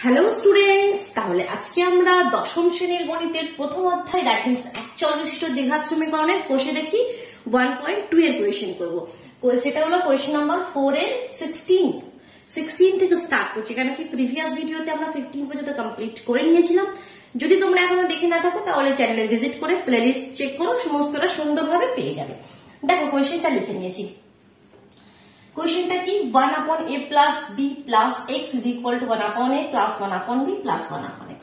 Hello students, তাহলে আজকে আমরা দশম শ্রেণীর গণিতের প্রথম অধ্যায় দ্যাট মিন্স একচল বিশিষ্ট দ্বিঘাত সমীকরণের কোষে দেখি 1.2 এর কোয়েশ্চেন করব। সেটা হলো কোয়েশ্চেন নাম্বার 4 এর 16 থেকে স্টার্ট করছি, কারণ কি প্রিভিয়াস ভিডিওতে আমরা 15 পর্যন্ত কমপ্লিট করে নিয়েছিলাম। যদি তোমরা এখনো দেখে না থাকো তাহলে চ্যানেলে ভিজিট করে প্লেলিস্ট চেক করো, সমস্তটা সুন্দরভাবে পেয়ে যাবে। দেখো কোয়েশ্চেনটা লিখে নিয়েছি। কোয়েশ্চেনটা কি 1/a plus b plus x is equal to 1/a plus 1/b plus 1/x।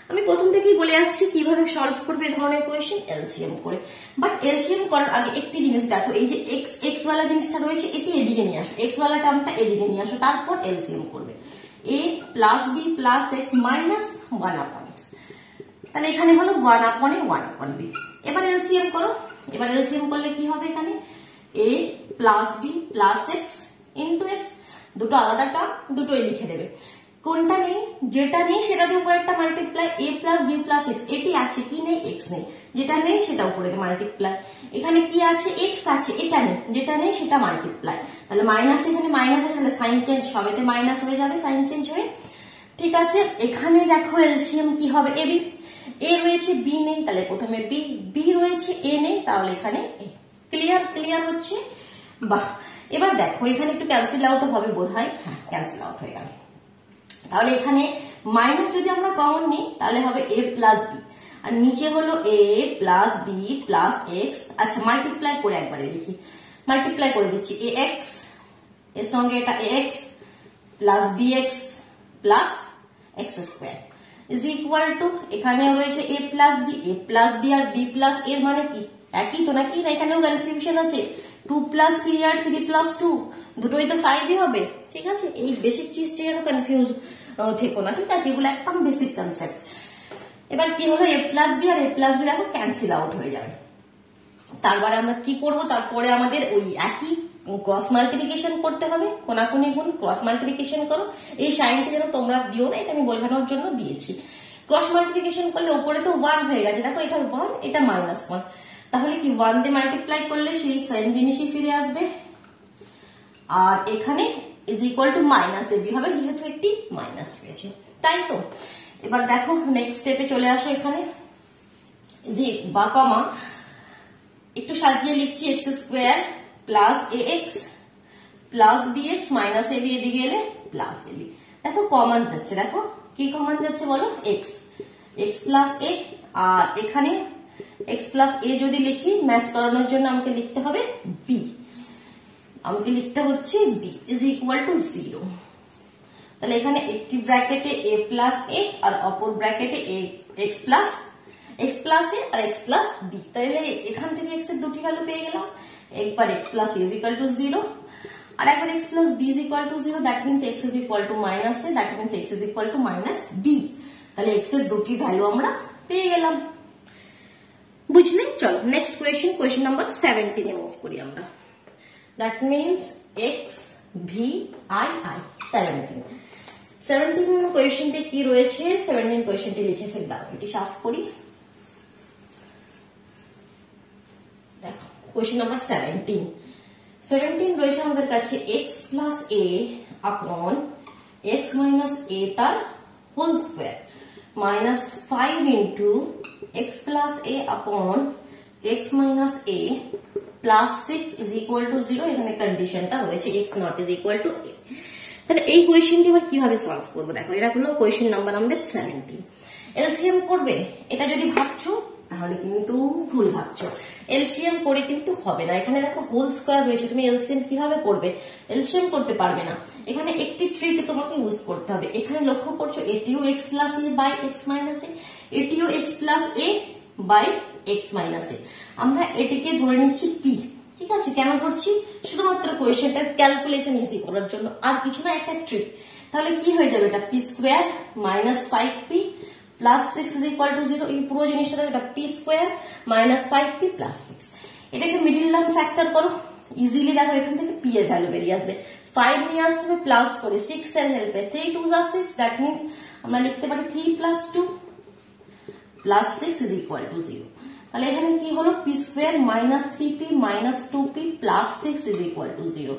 আমি প্রথম থেকেই বলে আসছি কিভাবে সলভ করবে এই ধরনের কোয়েশ্চেন, এলসিএম করে। বাট এলসিএম করার আগে একটি জিনিস দেখো, এই যে x ওয়ালা জিনিসটা রয়েছে এটি এদিকে নিয়ে আসো, x ওয়ালা টার্মটা এদিকে নিয়ে আসো, তারপর এলসিএম করবে। a plus b plus x minus 1/x, তাহলে এখানে হলো 1/a 1/b। এবার এলসিএম করো। এবার এলসিএম করলে কি হবে, এখানে a plus b plus x into x, দুটো আলাদা টার্ম, দুটোই লিখে দেবে। কোনটা নেই, যেটা নেই সেটা দিয়ে উপরে একটা multiply, a plus b plus x, এটি আছে কি নেই, x নেই, যেটা নেই সেটা উপরে মাল্টিপ্লাই। এখানে কি আছে, x আছে, এটা নেই, যেটা নেই সেটা মাল্টিপ্লাই। তাহলে মাইনাস, এখানে মাইনাস আছে, তাহলে সাইন চেঞ্জ, সবেতে মাইনাস হয়ে যাবে, সাইন চেঞ্জ হয়ে। ঠিক আছে, এখানে দেখো এলসিএম কি হবে, a b, a রয়েছে b নেই, তাহলে প্রথমে b, b রয়েছে a নেই, তাহলে এখানে a। ক্লিয়ার হচ্ছে? বাহ। এবার দেখো এখানে একটু ক্যান্সেল আউট হবে বোধহয়, হ্যাঁ ক্যান্সেল আউট হয়ে গেল। তাহলে এখানে মাইনাস যদি আমরা কমন নিই তাহলে হবে a প্লাস b, আর নিচে হলো a plus b plus x। আচ্ছা মাল্টিপ্লাই করে একবারে লিখি, মাল্টিপ্লাই করে দিচ্ছি, ax এর সঙ্গে এটা ax plus bx plus x square is equal to, এখানে রয়েছে a প্লাস b আর b প্লাস এর মানে কি একই তো নাকি, না এখানেও কনফিউশন আছে, 2 প্লাস 3 আর 3 প্লাস 2 দুটোই তো 5 হবে। ঠিক আছে, এই বেসিক চিজটা যেন কনফিউজ থেকো না, ঠিক আছে, এগুলো একদম বেসিক কনসেপ্ট। এবার কি হলো, a প্লাস b আর a প্লাস b দেখো ক্যান্সেল আউট হয়ে যাবে। তারপরে আমরা কি করব, তারপরে আমাদের ওই একই ক্রস মাল্টিপ্লিকেশন করতে হবে, কোনাকুনি গুণ ক্রস মাল্টিপ্লিকেশন করো। এই সাইনটা যেন তোমরা দিও না, এটা আমি বোঝানোর জন্য দিয়েছি। ক্রস মাল্টিপ্লিকেশন করলে উপরে তো 1 হয়ে গেছে, দেখো এটা 1 এটা -1, তাহলে কি 1 দিয়ে মাল্টিপ্লাই করলে সেই সেম জিনিসই ফিরে আসবে, আর এখানে is equal to minus AB হবে, যেহেতু একটি মাইনাস রয়েছে, তাই তো। এবার দেখো নেক্সট স্টেপে চলে আসো, এখানে যে বা কমা একটু সাজিয়ে লিখছি, x square plus a x plus b x minus a b, এদিকে এলে প্লাস এবি। দেখো কমন যাচ্ছে, দেখো কি কমন যাচ্ছে বলো, এক্স প্লাস এ, আর এখানে x প্লাস a যদি লিখি ম্যাচ করানোর জন্য আমাকে লিখতে হবে b, আমাকে লিখতে হচ্ছে b ইজ ইকুয়াল টু 0। তাহলে এখানে একটি ব্র্যাকেটে a প্লাস a আর অপর ব্র্যাকেটে x প্লাস a আর x প্লাস b। তাহলে এখান থেকে x এর দুটি ভ্যালু পেয়ে গেলাম, একবার x plus a is equal to 0 আর একবার x plus b is equal to 0, that means x is equal to minus a, that means x is equal to minus b। তাহলে x এর দুটি value আমরা পেয়ে গেলাম, বুঝলে? চলো নেক্সট কোয়েশ্চেন নাম্বার 17 এ move করি আমরা। That means x v i i 17 কোয়েশ্চেনটি কি রয়েছে, 17 কোয়েশ্চেনটি লিখে ফেল দাও, এটি সাফ করি। দেখো কোয়েশ্চেন নাম্বার 17 রয়েছে আমাদের কাছে x প্লাস a আপন x মাইনাস a তার whole square minus 5 into x plus a upon x minus a plus 6 is equal to 0, এখানে কন্ডিশনটা রয়েছে x not is equal to a। তাহলে এই কোয়েশ্চেনটি এবার কিভাবে সলভ করবো, দেখো এটা হলো কোয়েশ্চেন নাম্বার আমাদের 17। এলসিএম করবে, এটা যদি ভাবছো তাহলে কিন্তু ভুল ভাবছো, এলসিএম করে কিন্তু হবে না। এখানে দেখো হোল স্কোয়ার রয়েছে, তুমি এলসিএম কিভাবে করবে, এলসিএম করতে পারবে না। এখানে একটি ট্রিক তোমাকে ইউজ করতে হবে। এখানে লক্ষ্য করছো এটিও x plus a by x minus a, এটিও x plus a by x minus a। আমরা এটিকে ধরে নিচ্ছি p, ঠিক আছে, কেন ধরছি, শুধুমাত্র কোয়েশ্চেনটার ক্যালকুলেশন ইজি করার জন্য, আর কিছু না, একটা ট্রিক। তাহলে কি হয়ে যাবে, এটা p square minus 5p plus 6 is equal to 0, এই পুরো জিনিসটা এটা p square minus 5p plus 6। এটাকে মিডিল টার্ম ফ্যাক্টর করো, ইজিলি দেখো এখান থেকে p এর ভ্যালু বেরিয়ে আসবে, 5 নিয়ে আসতে হবে প্লাস করে 6 এর হেল্পে 3 2 যা 6, দ্যাট মিন্স আমরা লিখতে পারি 3 plus 2 plus 6 is equal to 0। তাহলে এখানে কি হলো, p square minus 3p minus 2p plus 6 is equal to 0,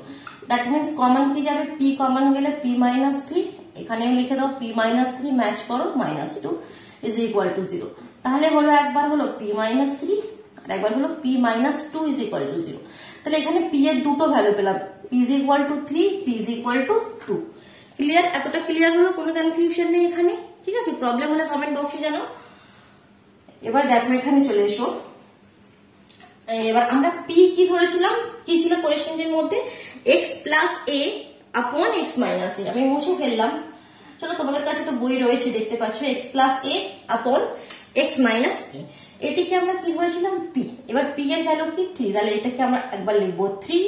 that means common কি যাবে, p কমন গেলে p মাইনাস 3 এখানেও লিখে দাও p মাইনাস 3 ম্যাচ করো -2 ইজ ইকুয়াল টু 0। তাহলে হলো একবার হলো p মাইনাস 3 আর একবার হলো p minus 2 is equal to 0। তাহলে এখানে p এর দুটো ভ্যালু পেলাম, p is equal two 3, p is equal two 2। Clear? এতটা ক্লিয়ার হলো? কোনো কনফিউশন নেই এখানে? ঠিক আছে, প্রবলেম হলে কমেন্ট বক্সে জানাও। এবার দেখো এখানে চলে এসো। এবার আমরা p কি ধরেছিলাম, কি ছিল কোয়েশ্চেনের মধ্যে? x প্লাস a আপন x মাইনাস a। আমি মুছে ফেললাম, চলো তোমাদের কাছে তো বই রয়েছে দেখতে পাচ্ছ, x প্লাস a আপন x মাইনাস a। এটিকে আমরা কি ধরেছিলাম? p। এবার p এর ভ্যালু কি? 3। তাহলে এটাকে আমরা একবার লিখবো 3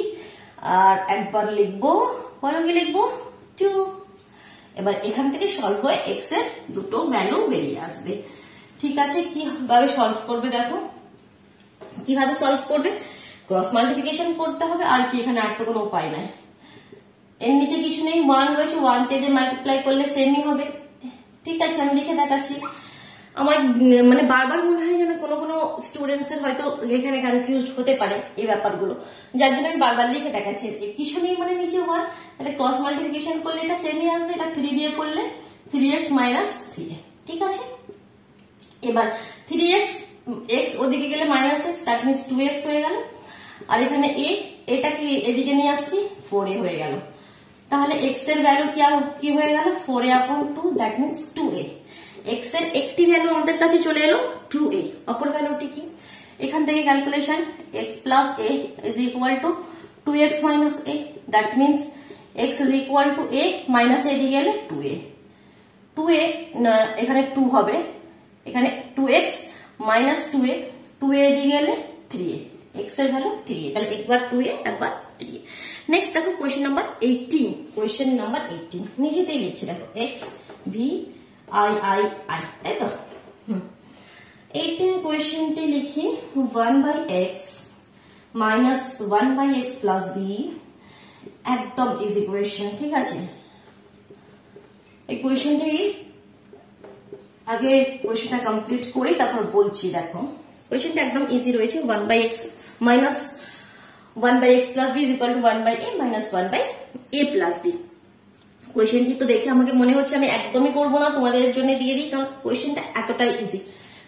আর একবার লিখবো, বলো কি লিখবো? 2। এবার এখান থেকে সলভ হয়ে x এর দুটো ভ্যালু বেরিয়ে আসবে। ঠিক আছে, কিভাবে সলভ করবে দেখো। কিভাবে সলভ করবে? ক্রস মাল্টিপ্লিকেশন করতে হবে, আর কি এখানে আর তো কোনো উপায় নাই। এর নিচে কিছু নেই, 1 রয়েছে, 1 কে দিয়ে মাল্টিপ্লাই করলে সেমই হবে। ঠিক আছে, আমি লিখে দেখাচ্ছি। আমার মানে বারবার মনে হয় যেন কোনো কোনো স্টুডেন্টস এর হয়তো এখানে কনফিউজড হতে পারে এই ব্যাপারগুলো, যার জন্য আমি বারবার লিখে দেখাচ্ছি। কিছু নেই মানে নিচে 1, তাহলে ক্রস মাল্টিপ্লিকেশন করলে এটা সেমই আসবে, এটা 3 দিয়ে করলে 3x মাইনাস 3। ঠিক আছে, এবার 3x x ওদিকে গেলে minus x, that means 2x হয়ে গেল। আর এখানে a, এটাকে এদিকে নিয়ে আসছি, 4a হয়ে গেল। তাহলে x এর ভ্যালু কি হয়ে গেল? 4a আপন 2, দ্যাট মিনস 2a। x এর একটি ভ্যালু আমাদের কাছে চলে এলো 2a, অপর ভ্যালুটি কি? এখান থেকে calculation, x plus a is equal two 2x minus a, that means x is equal two a minus a দিয়ে গেলে 2a। 2a এখানে 2 হবে, এখানে 2x মাইনাস 2a, 2a দিয়ে গেলে 3a, x এর ভ্যালু 3a। তাহলে একবার 2a একবার 3a। নেক্সট দেখো কোয়েশ্চেন নাম্বার 18। কোয়েশ্চেন নাম্বার 18 নিজেতেই লিখছি দেখো, x v i i i, তাই তো? 18 কোয়েশ্চেনটি লিখি 1/x minus 1/x plus b, একদম ইজি কোয়েশ্চেন। ঠিক আছে, এই কোয়েশ্চেনটি আগে কোয়েশ্চেনটা কমপ্লিট করি তারপর বলছি। দেখো কোয়েশ্চেনটা একদম ইজি রয়েছে, 1/x minus 1/x plus b is equal two 1/a minus 1/a plus b। কোয়েশ্চেনটি তো দেখে আমাকে মনে হচ্ছে আমি একদমই করবো না, তোমাদের জন্য দিয়ে দিই, কারণ কোয়েশ্চেনটা এতটাই ইজি।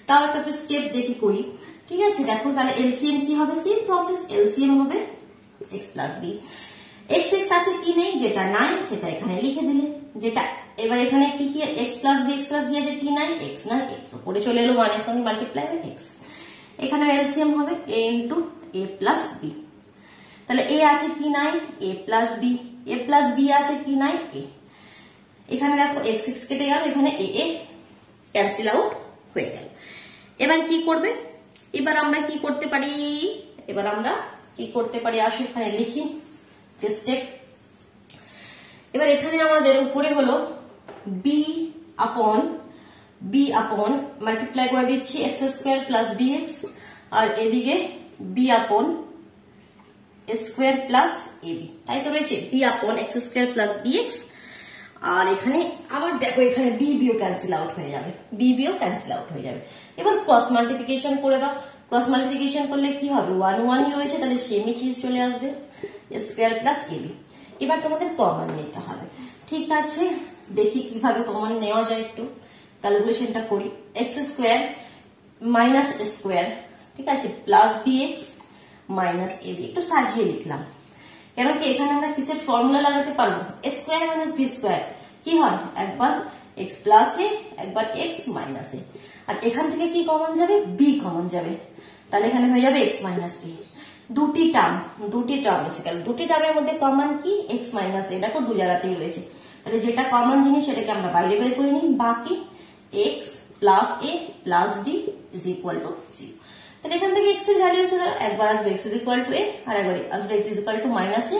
তাও একটা স্টেপ দেখি করি। ঠিক আছে, দেখো তাহলে এলসিএম কি হবে? সেম প্রসেস, এলসিএম হবে x plus b। x x আছে কি নেই? যেটা নাই সেটা এখানে লিখে দিলে, যেটা এবার এখানে কি কি x প্লাস b আছে কি নাই? x নাই, x উপরে চলে এলো 1 এর সঙ্গে মাল্টিপ্লাই হবে x। এখানে এলসিএম হবে a into a plus b। তাহলে a আছে কি নাই? a plus b, a plus b আছে কি নাই? a। এখানে দেখো x x কেটে গেল, এখানে a a ক্যান্সেল আউট হয়ে গেল। এবার কি করবে? এবার আমরা কি করতে পারি? আসো এখানে লিখি স্টেপ। এবার এখানে আমাদের উপরে হলো b আপন মাল্টিপ্লাই করে দিচ্ছি x স্কোয়ার প্লাস bx, আর এদিকে b আপন স্কোয়ার প্লাস ab, তাই তো রয়েছে b আপন x স্কোয়ার প্লাস bx। আর এখানে আবার দেখো এখানে b বিও ক্যান্সেল আউট হয়ে যাবে, এবার ক্রস মাল্টিপ্লিকেশন করে দাও। ক্রস মাল্টিপ্লিকেশন করলে কি হবে? 1 1ই রয়েছে, তাহলে সেমই চিজ চলে আসবে, স্কোয়ার প্লাস ab। এবার তোমাদের কমন নিতে হবে। ঠিক আছে, দেখি কিভাবে কমন নেওয়া যায়, একটু ক্যালকুলেশনটা করি। এক্স স্কোয়ার মাইনাস স্কোয়ার, ঠিক আছে, প্লাস bx মাইনাস ab। একটু সাজিয়ে লিখলাম, কেন কি এখানে আমরা কিসের ফর্মুলা লাগাতে পারবো? স্কোয়ার মাইনাস বি স্কোয়ার কি হয়? একবার এক্স প্লাস এ, একবার এক্স মাইনাস এ। আর এখান থেকে কি কমন যাবে? বি কমন যাবে, তাহলে এখানে হয়ে যাবে এক্স মাইনাস এ। দুটি টার্ম এসে গেল। দুটি টার্মের মধ্যে কমন কি? এক্স মাইনাস এ। দেখো দু জায়গাতেই রয়েছে, তাহলে যেটা কমন জিনিস সেটাকে আমরা বাইরে বের করে নিই। বাকি x plus a plus b is equal to 0। তাহলে এখান থেকে এক্স এর ভ্যালু এসে গেল, একবার আসবে x is equal to a, আর একবার আসবে x is equal to minus a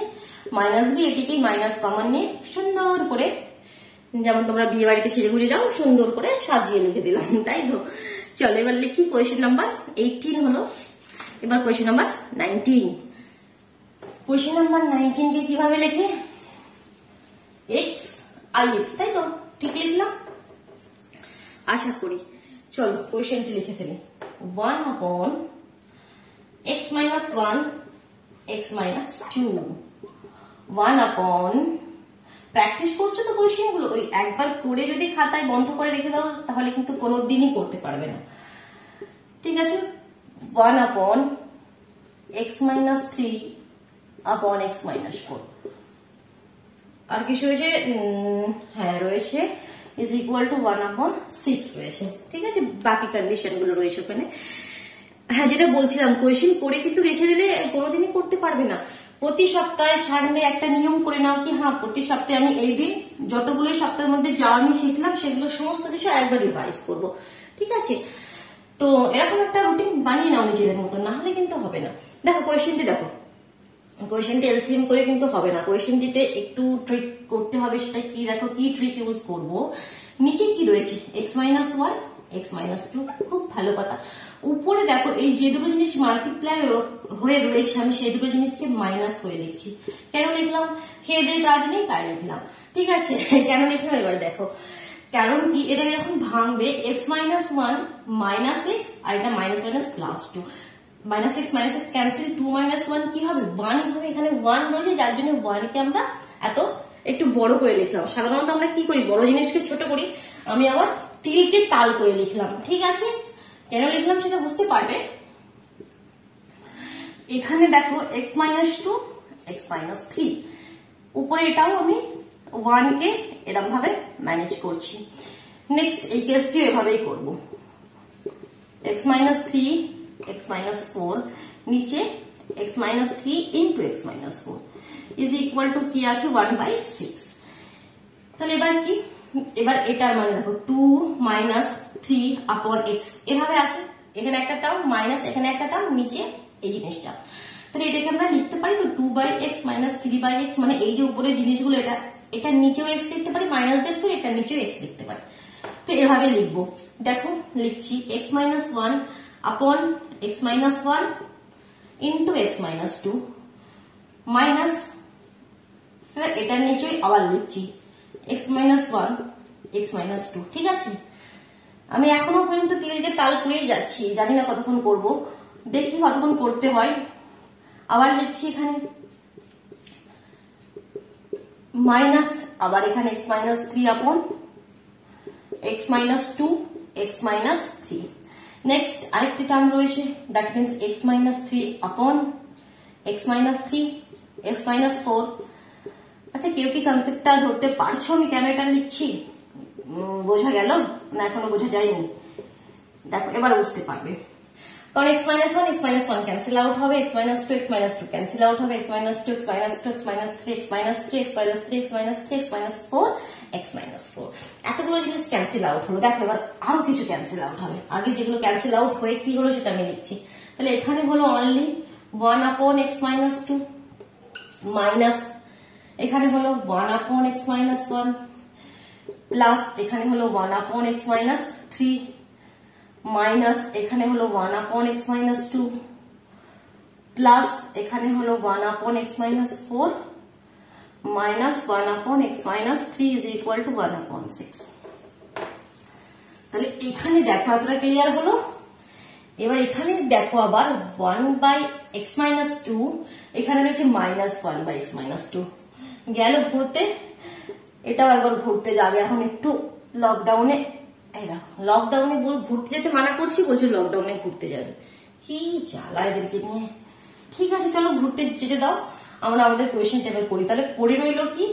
minus b. এটিকে মাইনাস কমন নিয়ে সুন্দর করে, যেমন তোমরা বিয়ে বাড়িতে শিলিগুড়ি যাও, সুন্দর করে সাজিয়ে লিখে দিলাম, তাই তো? চলো এবার লিখি কোয়েশ্চেন নাম্বার 18 হলো। এবার কোয়েশ্চেন নাম্বার 19। কোয়েশ্চেন নাম্বার 19 কে কিভাবে লেখে? এক্স আই এক্স, তাই তো? ঠিক লিখলাম আশা করি। চলো কোয়েশ্চেনটি লিখে ফেলি। 1 upon x minus 1 x minus 2, 1 upon practice করছো তো কোয়েশ্চেন গুলো, ওই একবার করে যদি খাতায় বন্ধ করে রেখে দাও তাহলে কিন্তু কোনোদিনই করতে পারবে না। ঠিক আছে, 1 upon x minus 3 upon x minus 4, আর কিছু রয়েছে, হ্যাঁ রয়েছে is equal to 1 upon 6 রয়েছে। ঠিক আছে, বাকি কন্ডিশন গুলো রয়েছে ওখানে। হ্যাঁ, যেটা বলছিলাম কোয়েশ্চেন করে কিন্তু রেখে দিলে কোনোদিনই করতে পারবে না। প্রতি সপ্তাহে সামনে একটা নিয়ম করে নাও কি হ্যাঁ প্রতি সপ্তাহে আমি এই দিন যতগুলো সপ্তাহের মধ্যে যা আমি শিখলাম সেগুলো সমস্ত কিছু আরেকবার রিভাইজ করব। ঠিক আছে, তো এরকম একটা রুটিন বানিয়ে নাও নিজেদের মতো, না হলে কিন্তু হবে না। দেখো কোয়েশ্চেনটি দেখো, কোয়েশ্চেনটি এলসিএম করে কিন্তু হবে না, কোয়েশ্চেনটিতে একটু ট্রিক করতে হবে। সেটা কি দেখো, কি ট্রিক ইউজ করব। নিচে কি রয়েছে x minus 1 x minus 2, খুব ভালো কথা। উপরে দেখো এই যে দুটো জিনিস মাল্টিপ্লাই হয়ে রয়েছে আমি সেই দুটো জিনিসকে মাইনাস করে লিখছি। কেন লিখলাম, খেয়ে দিয়ে কাজ নেই তাই লিখলাম। ঠিক আছে, কেন লিখলাম এবার দেখো, কারণ কি এটা যখন ভাঙবে x minus 1 minus x আর এটা minus minus plus 2, minus x minus x cancel, 2 minus 1 কি হবে 1 হবে, এখানে 1 রয়েছে যার জন্য 1 কে আমরা এত একটু বড় করে লিখলাম। সাধারণত আমরা কি করি, বড় জিনিসকে ছোট করি, আমি আবার তিলকে তাল করে লিখলাম। ঠিক আছে, কেন লিখলাম সেটা বুঝতে পারবে। এখানে দেখো x minus 2 x minus 3, উপরে এটাও আমি 1 কে এরকম ভাবে ম্যানেজ করছি। নেক্সট এই কেসটি এভাবেই করব, x minus 3 x minus 4, নিচে x minus 3 into x minus 4 is equal to কি আছে 1/6। তাহলে এবার কি, এবার এটার মানে দেখো 2 minus 3 upon x এভাবে আছে, এখানে একটা টার্ম মাইনাস এখানে একটা টার্ম নিচে এই জিনিসটা। তাহলে এটাকে আমরা লিখতে পারি তো 2/x minus 3/x, মানে এই যে উপরের জিনিসগুলো এটা এটা নিচেও x লিখতে পারি মাইনাস দিয়ে, ফির এটা নিচেও x লিখতে পারি। তো এভাবে লিখবো, দেখো লিখছি x minus 1 upon x minus 1 into x minus 2 minus, এটার নিচেই আবার লিখছি x minus 1 x minus 2। ঠিক আছে, আমি এখনো পর্যন্ত তিলকে তাল করেই যাচ্ছি, জানি না কতক্ষণ করব, দেখি কতক্ষণ করতে হয়। আবার লিখছি এখানে মাইনাস, আবার এখানে x minus 3 upon x minus 2 x minus 3। Next আরেকটি টার্ম রয়েছে, that means x minus 3 upon x minus 3 x minus 4। আচ্ছা, কেউ কি কনসেপ্টটা ধরতে পারছো আমি কেন এটা লিখছি? বোঝা গেল না এখনো বোঝা যায়নি? দেখো এবার বুঝতে পারবে, কারণ x minus 1 x minus 1 cancel out হবে, x minus 2 x minus 2 cancel out হবে, x minus 2 x minus 2 x minus 3 x minus 3 x minus 3 x minus 3 x minus 4 x minus 4, এতগুলো জিনিস ক্যান্সেল আউট হলো। দেখো এবার আরো কিছু ক্যান্সেল আউট হবে, আগে যেগুলো ক্যান্সেল আউট হয়ে কি হলো সেটা আমি লিখছি। তাহলে এখানে হলো only 1 upon x minus 2 minus এখানে হলো 1 upon x minus 1 প্লাস এখানে হলো 1 upon x minus 3 মাইনাস এখানে হলো 1 upon x minus 2 প্লাস এখানে হলো 1 upon x minus 4 minus 1 upon x minus 3 is equal to 1 upon 6। তাহলে এখানে দেখো এতটা ক্লিয়ার হলো। এবার এখানে দেখো আবার 1/x minus 2, এখানে রয়েছে মাইনাস 1/x minus 2, গেল ঘুরতে, এটাও একবার ঘুরতে যাবে। এখন একটু লকডাউনে, লকডাউনে ঘুরতে যেতে মানা করছি, বলছে লকডাউনে ঘুরতে যাবে, কি জ্বালা এদেরকে নিয়ে। ঠিক আছে চলো ঘুরতে যেতে দাও, আমরা আমাদের কোয়েশ্চেন টেবিল করি। তাহলে পড়ে রইল কি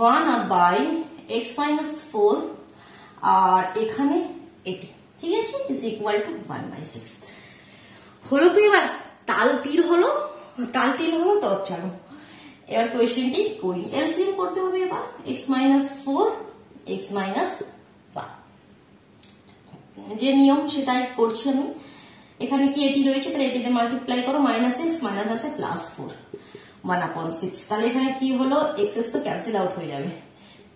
1/x minus 4 আর এখানে এটি, ঠিক আছে, ইজ ইকুয়াল টু 1/6 হলো। তো এবার তাল তিল হলো তো চলো এবার কোয়েশ্চেনটি করি। এলসিএম করতে হবে এবার x minus 4 x minus 1, যে নিয়ম সেটাই করছি আমি। এখানে কি এটি রয়েছে, তাহলে এটিতে মাল্টিপ্লাই করো, মাইনাস এক্স মাইনাস আছে প্লাস 4 1/6। তাহলে এখানে কি হলো, এক্স এক্স তো ক্যান্সেল আউট হয়ে যাবে,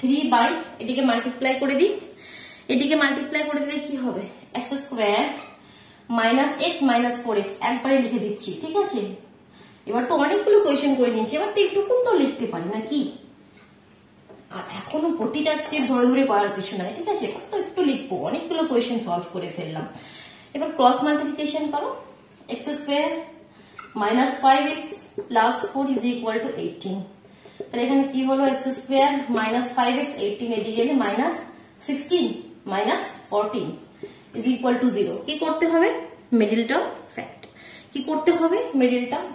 3 বাই এটিকে মাল্টিপ্লাই করে দিই, এটিকে মাল্টিপ্লাই করে দিলে কি হবে x square minus x minus 4x একবারে লিখে দিচ্ছি। ঠিক আছে, এবার তো অনেকগুলো কোয়েশ্চেন করে নিয়েছি, এবার তো একটুকুন তো লিখতে পারি নাকি, আর এখনো প্রতিটা স্টেপ ধরে ধরে করার কিছু নাই। ঠিক আছে, এবার তো একটু লিখবো, অনেকগুলো কোয়েশ্চেন সলভ করে ফেললাম। এবার ক্রস মাল্টিপ্লিকেশন করো, x square minus 5x plus 4 is equal two 18। তাহলে এখানে কি হলো এক্স স্কোয়ার মাইনাস 5x 18 এদিকে গেলে minus 16 minus 14 is equal to 0। কি করতে হবে মিডল টার্ম ফ্যাক্ট, কি করতে হবে মিডল টার্ম।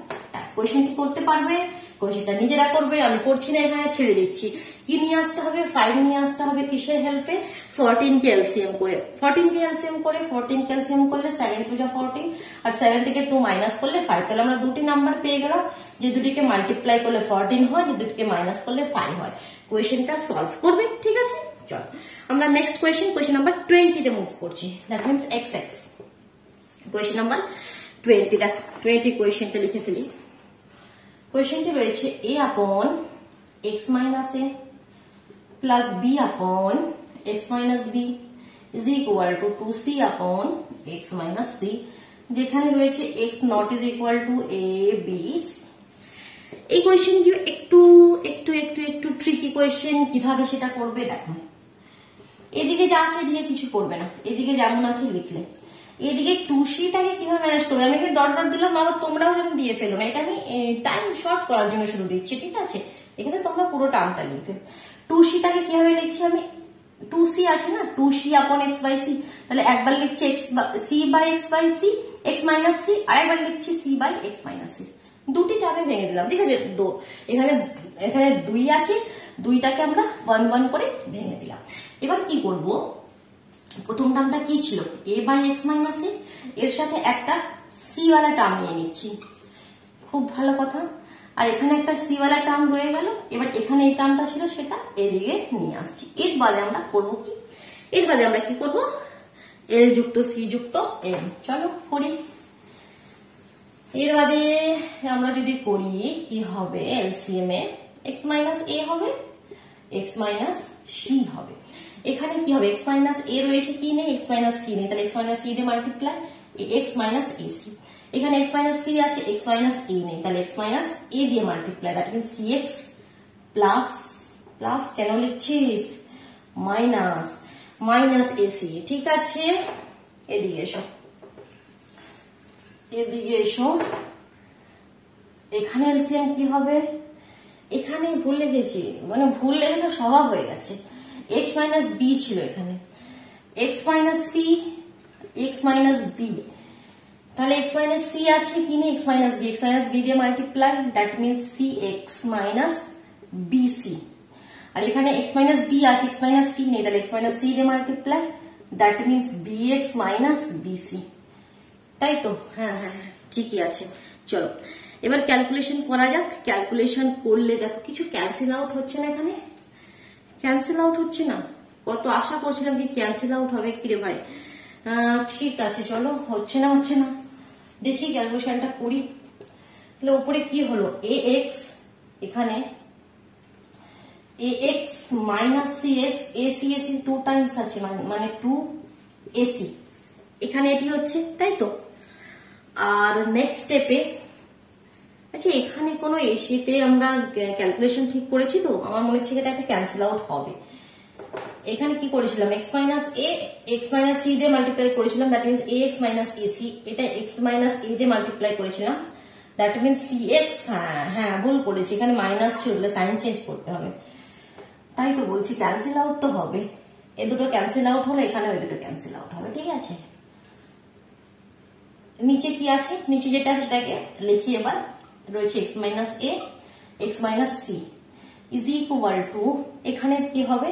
কোয়েশ্চেন কি করতে পারবে, কোয়েশ্চেনটা নিজেরা করবে, আমি করছি না, এখানে ছেড়ে দিচ্ছি। কি নিয়ে আসতে হবে 5 নিয়ে আসতে হবে, কিসের হেল্পে 14 কে এলসিএম করে। 14 কে এলসিএম করে 14 কে এলসিএম করলে 7 টু যা 14 আর 7 থেকে 2 মাইনাস করলে 5। তাহলে আমরা দুটি নাম্বার পেয়ে গেলাম, যে দুটিকে মাল্টিপ্লাই করলে 14 হয়, যে দুটিকে মাইনাস করলে 5 হয়। কোয়েশ্চেনটা সলভ করবে, ঠিক আছে। চলো আমরা নেক্সট কোয়েশ্চেন নাম্বার 20 তে মুভ করছি, that means x x. Question number 20, দেখো 20 কোয়েশ্চেনটা লিখে ফেলি। কোয়েশ্চেনটি রয়েছে a upon x minus a plus b upon x minus b is equal to 2c upon x minus c, যেখানে রয়েছে x not is equal to a b c। এই কোয়েশ্চেনটি একটু একটু একটু একটু ট্রিকি কোয়েশ্চেন, কিভাবে সেটা করবে দেখো। এদিকে যা আছে এদিকে কিছু করবে না, এদিকে যেমন আছে লিখলে। এদিকে 2c-টাকে কিভাবে ম্যানেজ করবে, আমি এখানে ডট ডট দিলাম, আবার তোমরাও যেন দিয়ে ফেলো না, এটা আমি টাইম শর্ট করার জন্য শুধু দিচ্ছি, ঠিক আছে। এখানে তোমরা পুরো টার্মটা লিখবে। 2c-টাকে কিভাবে লিখছি আমি, 2c আছে না, 2c আপন x বাই c, তাহলে একবার লিখছি c by x by c x minus c, আর একবার লিখছি c by x minus c। দুটি টার্মে ভেঙে দিলাম, ঠিক আছে। এখানে 2 আছে, 2টাকে আমরা 1 1 করে ভেঙে দিলাম। এবার কি করব, প্রথম টার্মটা কি ছিল a by x minus a, এর সাথে একটা c ওয়ালা টার্ম নিয়ে নিচ্ছি, খুব ভালো কথা। আর এখানে একটা c ওয়ালা টার্ম রয়ে গেল। এবার এখানে এই টার্মটা ছিল সেটা এদিকে নিয়ে আসছি। এর বাদে আমরা করবো কি, এর বাদে আমরা কি করব, l যুক্ত c যুক্ত m। চলো করি। এর বাদে আমরা যদি করি কি হবে, LCM A x minus a হবে, x মাইনাস c হবে। এখানে কি হবে, x মাইনাস a রয়েছে, কি নেই x মাইনাস c নেই, তাহলে x মাইনাস c দিয়ে মাল্টিপ্লাই x মাইনাস ac। এখানে x মাইনাস c আছে, x মাইনাস a নেই, তাহলে x মাইনাস a দিয়ে multiply, that means cx plus plus কেন লিখছিস মাইনাস মাইনাস ac, ঠিক আছে। এদিকে এসো, এদিকে এসো। এখানে এলসিএম কি হবে, এখানে ভুল লিখেছি, মানে ভুল লেখাটা স্বভাব হয়ে গেছে। x মাইনাস b ছিল এখানে, x minus c x minus b, তাহলে x মাইনাস c আছে কি নেই x মাইনাস b দিয়ে multiply, that means cx minus bc। আর এখানে x মাইনাস b আছে, x মাইনাস c নেই, তাহলে x মাইনাস c দিয়ে multiply, that means bx minus bc। তাই তো, হ্যাঁ হ্যাঁ ঠিকই আছে। চলো এবার ক্যালকুলেশন করা যাক। ক্যালকুলেশন করলে দেখো কিছু ক্যান্সেল আউট হচ্ছে না, এখানে ক্যান্সেল আউট হচ্ছে না। কত আশা করছিলাম কি ক্যান্সেল আউট হবে, কিরে ভাই। ঠিক আছে চলো, হচ্ছে না দেখি ক্যালকুলেশনটা করি। তাহলে উপরে কি হলো, ax, এখানে ax minus cx, ac ac 2 times আছে, মানে 2ac, এখানে এটি হচ্ছে, তাই তো। আর নেক্সট স্টেপে, আচ্ছা এখানে কোনো এসিতে আমরা ক্যালকুলেশন ঠিক করেছি তো, আমার মনে হচ্ছে এটা একটা ক্যান্সেল আউট হবে। এখানে কি করেছিলাম, x minus a x minus c দিয়ে মাল্টিপ্লাই করেছিলাম, that means ax minus ac, এটা x মাইনাস a দিয়ে মাল্টিপ্লাই করেছিলাম, দ্যাট মিন্স cx। হ্যাঁ ভুল করেছি, এখানে মাইনাস ছিল, সাইন চেঞ্জ করতে হবে, তাই তো বলছি ক্যান্সেল আউট তো হবে। এ দুটো ক্যান্সেল আউট হলো, এখানে ওই দুটো ক্যান্সেল আউট হবে, ঠিক আছে। নিচে কি আছে, নিচে যেটা আছে সেটাকে লিখি এবার। রয়েছে x minus a x minus c is equal to, এখানে কি হবে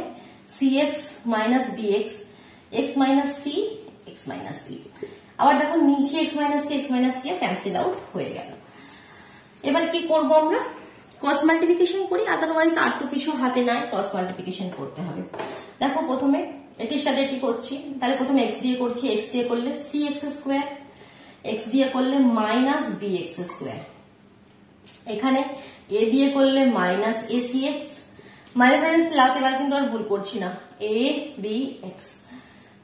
cx minus bx x minus c x minus b। আবার দেখো নিচে x minus c x minus c cancel out হয়ে গেল। এবার কি করব আমরা, ক্রস মাল্টিপ্লিকেশন করি, আদারওয়াইজ আর তো কিছু হাতে নাই, ক্রস মাল্টিপ্লিকেশন করতে হবে। দেখো প্রথমে এটির সাথে এটি করছি, তাহলে প্রথমে x দিয়ে করছি, x দিয়ে করলে cx স্কোয়ার, x দিয়ে করলে মাইনাস bx স্কোয়ার, এখানে a দিয়ে করলে minus acx, minus minus plus, এবার কিন্তু আর ভুল করছি না, a bx,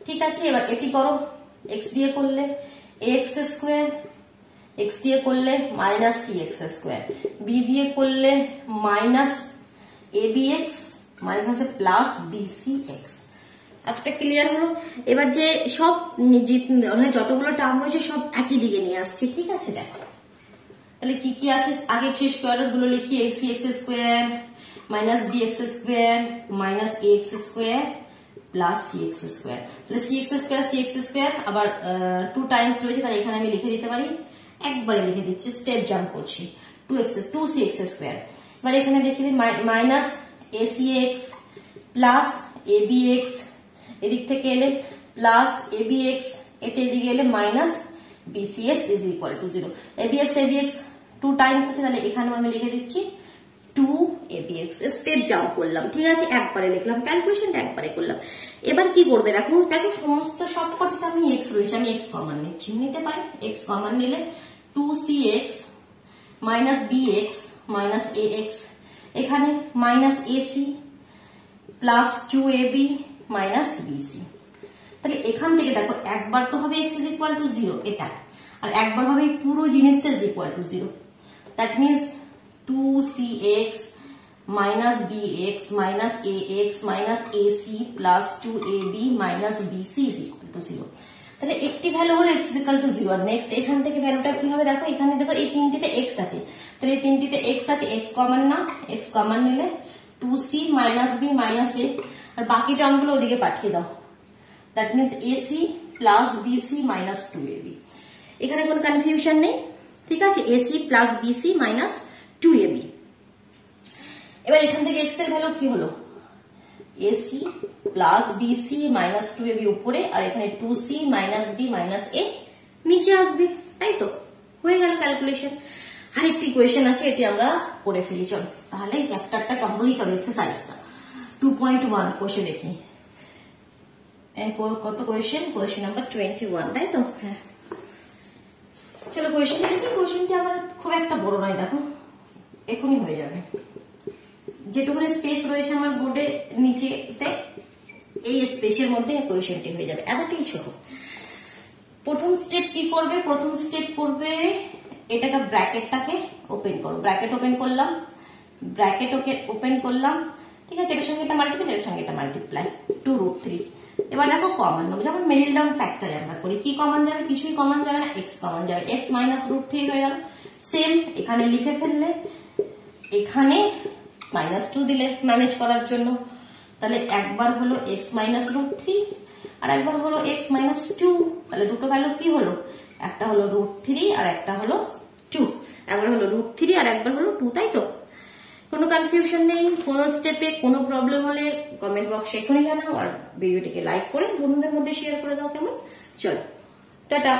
ঠিক আছে। এবার এটি করো, x দিয়ে করলে ax স্কোয়ার, x দিয়ে করলে মাইনাস cx স্কোয়ার, b দিয়ে করলে মাইনাস abx, মাইনাস আছে প্লাস bcx। এতটা ক্লিয়ার হলো। এবার যে সব যতগুলো টার্ম রয়েছে সব একই দিকে নিয়ে আসছে, ঠিক আছে। দেখো তাহলে কি কি আছে, আগে যে স্কোয়ার গুলো লিখি, ac x square minus b x square minus a x square plus c x square. তাহলে সি এক্স স্কোয়ার আবার 2 টাইমস রয়েছে, তাহলে এখানে আমি লিখে দিতে পারি, একবারে লিখে দিচ্ছি, স্টেপ জাম্প করছি, 2 সি এক্স স্কোয়ার। এবার এখানে দেখি minus a c x plus a b x, এদিক থেকে এলে প্লাস এ বি এক্স, এটা এদিকে এলে minus b c x is equal to 0। A b x 2 times আছে, তাহলে এখানেও আমি লিখে দিচ্ছি 2 abx। স্টেপ জাম্প করলাম, ঠিক আছে, একবারে লিখলাম, ক্যালকুলেশনটা একবারে করলাম। এবার কি করবে দেখো, সমস্ত সবকটিতে আমি এক্স রয়েছে, আমি এক্স কমন নিচ্ছি, নিতে পারি। এক্স কমন নিলে 2cx minus bx minus ax, এখানে minus ac plus 2ab minus bc। তাহলে এখান থেকে দেখো একবার তো হবে x ইজ ইকুয়াল টু 0 এটা, আর একবার হবে পুরো জিনিসটা is equal to 0। That means 2cx minus bx minus ax minus ac plus 2ab minus bc is equal to 0। তাহলে একটি ভ্যালু হলো x is equal to 0, আর নেক্সট এখান থেকে ভ্যালুটা কি হবে দেখো, এখানে দেখো এই তিনটিতে x আছে, তাহলে এই তিনটিতে x আছে, x কমন না, x কমন নিলে 2c minus b minus a, আর বাকি টার্মগুলো ওদিকে পাঠিয়ে দাও। That means ac plus bc minus 2ab। এখানে কোনো কনফিউশন নেই, ঠিক আছে, ac plus bc minus 2ab। এবার এখান থেকে x এর ভ্যালু কি হলো, ac plus bc minus 2ab উপরে, আর এখানে 2c minus b minus a নিচে আসবে, তাই তো, হয়ে গেল ক্যালকুলেশন। আরেকটি কোয়েশ্চেন আছে, এটি আমরা করে ফেলি, চল তাহলে চ্যাপ্টারটা কমপ্লিট হবে, এক্সারসাইজটা 2.1 কোশ্চেন দেখি। কত কোয়েশ্চেন নাম্বার 21, তাই তো, হ্যাঁ চলো কোয়েশ্চেনটা দেখি। কোয়েশ্চেনটা আমার খুব একটা বড় নয়, দেখো এখনই হয়ে যাবে, যেটুকু স্পেস রয়েছে আমার বোর্ডের নিচেতে, এই স্পেসের মধ্যে কোয়েশ্চেনটি হয়ে যাবে, এতটাই ছোট। প্রথম স্টেপ কি করবে, প্রথম স্টেপ করবে এটাকে ব্র্যাকেটটাকে ওপেন করো, ব্র্যাকেট ওপেন করলাম, ব্র্যাকেট ওপেন করলাম, ঠিক আছে, এটার সঙ্গে এটা মাল্টিপ্লাই, এটার সঙ্গে এটা মাল্টিপ্লাই, 2√3। এবার দেখো কমন নেবো, যেমন মেরিলডাউন ফ্যাক্টরে আমরা করি, কি কমন যাবে, কিছুই কমন যাবে না, এক্স কমন যাবে, এক্স মাইনাস √3 হয়ে গেল। সেম এখানে লিখে ফেললে, এখানে -2 দিলে ম্যানেজ করার জন্য, তাহলে একবার হলো এক্স মাইনাস √3 আর একবার হলো এক্স মাইনাস 2, তাহলে দুটো ভ্যালু কি হলো, একটা হলো √3 আর একটা হলো 2, একবার হলো √3 আর একবার হলো 2, তাই তো, কোনো কনফিউশন নেই। কোনো স্টেপে কোনো প্রবলেম হলে কমেন্ট বক্সে এখনই জানাও, আর ভিডিওটিকে লাইক করে বন্ধুদের মধ্যে শেয়ার করে দাও, কেমন, চলো টাটা।